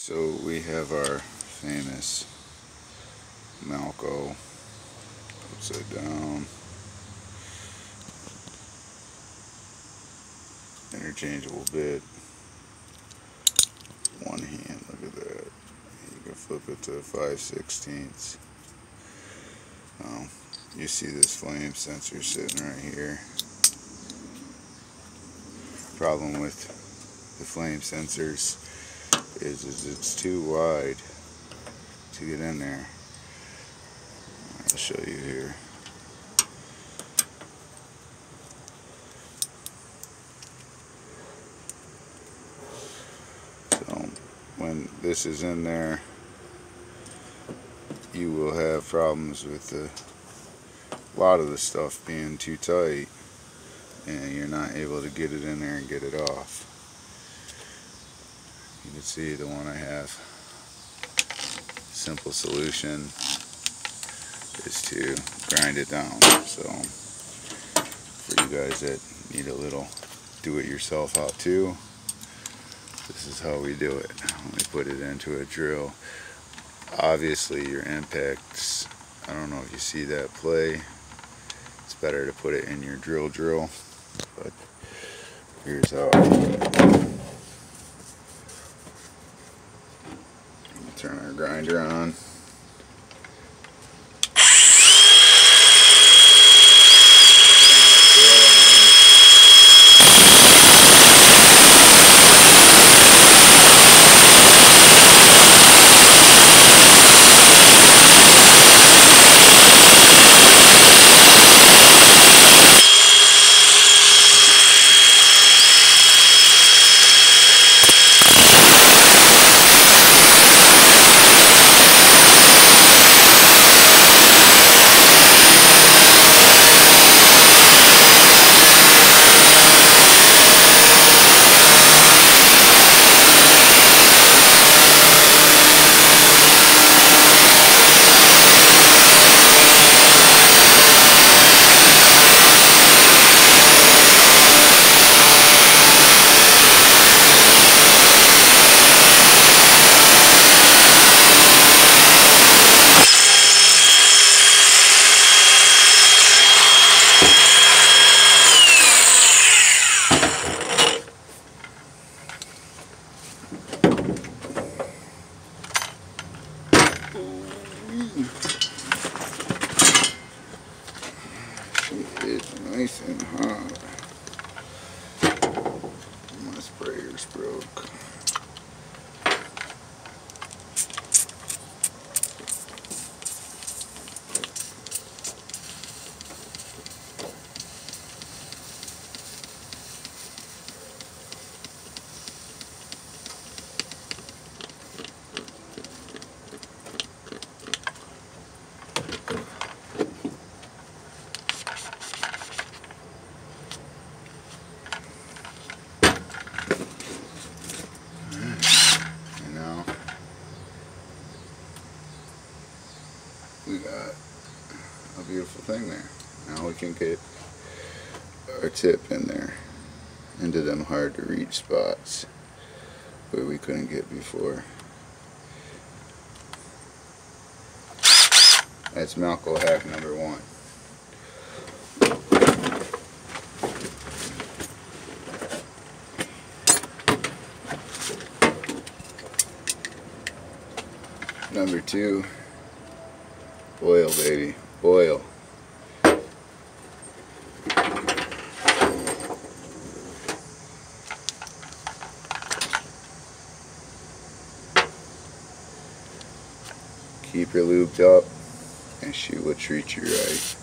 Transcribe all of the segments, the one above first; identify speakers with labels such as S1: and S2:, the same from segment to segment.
S1: So we have our famous Malco upside down interchangeable bit. One hand, look at that. You can flip it to 5/16. You see this flame sensor sitting right here. Problem with the flame sensors is it's too wide to get in there. I'll show you here. So when this is in there, you will have problems with a lot of the stuff being too tight, and you're not able to get it in there and get it off. You can see the one I have. Simple solution is to grind it down. So for you guys that need a little do-it-yourself how to, this is how we do it. We put it into a drill. Obviously your impacts, I don't know if you see that play. It's better to put it in your drill, but here's how I do it. Turn our grinder on. It's nice and hot. My sprayer's broke. We got a beautiful thing there. Now we can get our tip in there into them hard to reach spots where we couldn't get before. That's Malco hack number 1. Number 2, boil, baby, boil. Keep her lubed up and she will treat you right.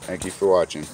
S1: Thank you for watching.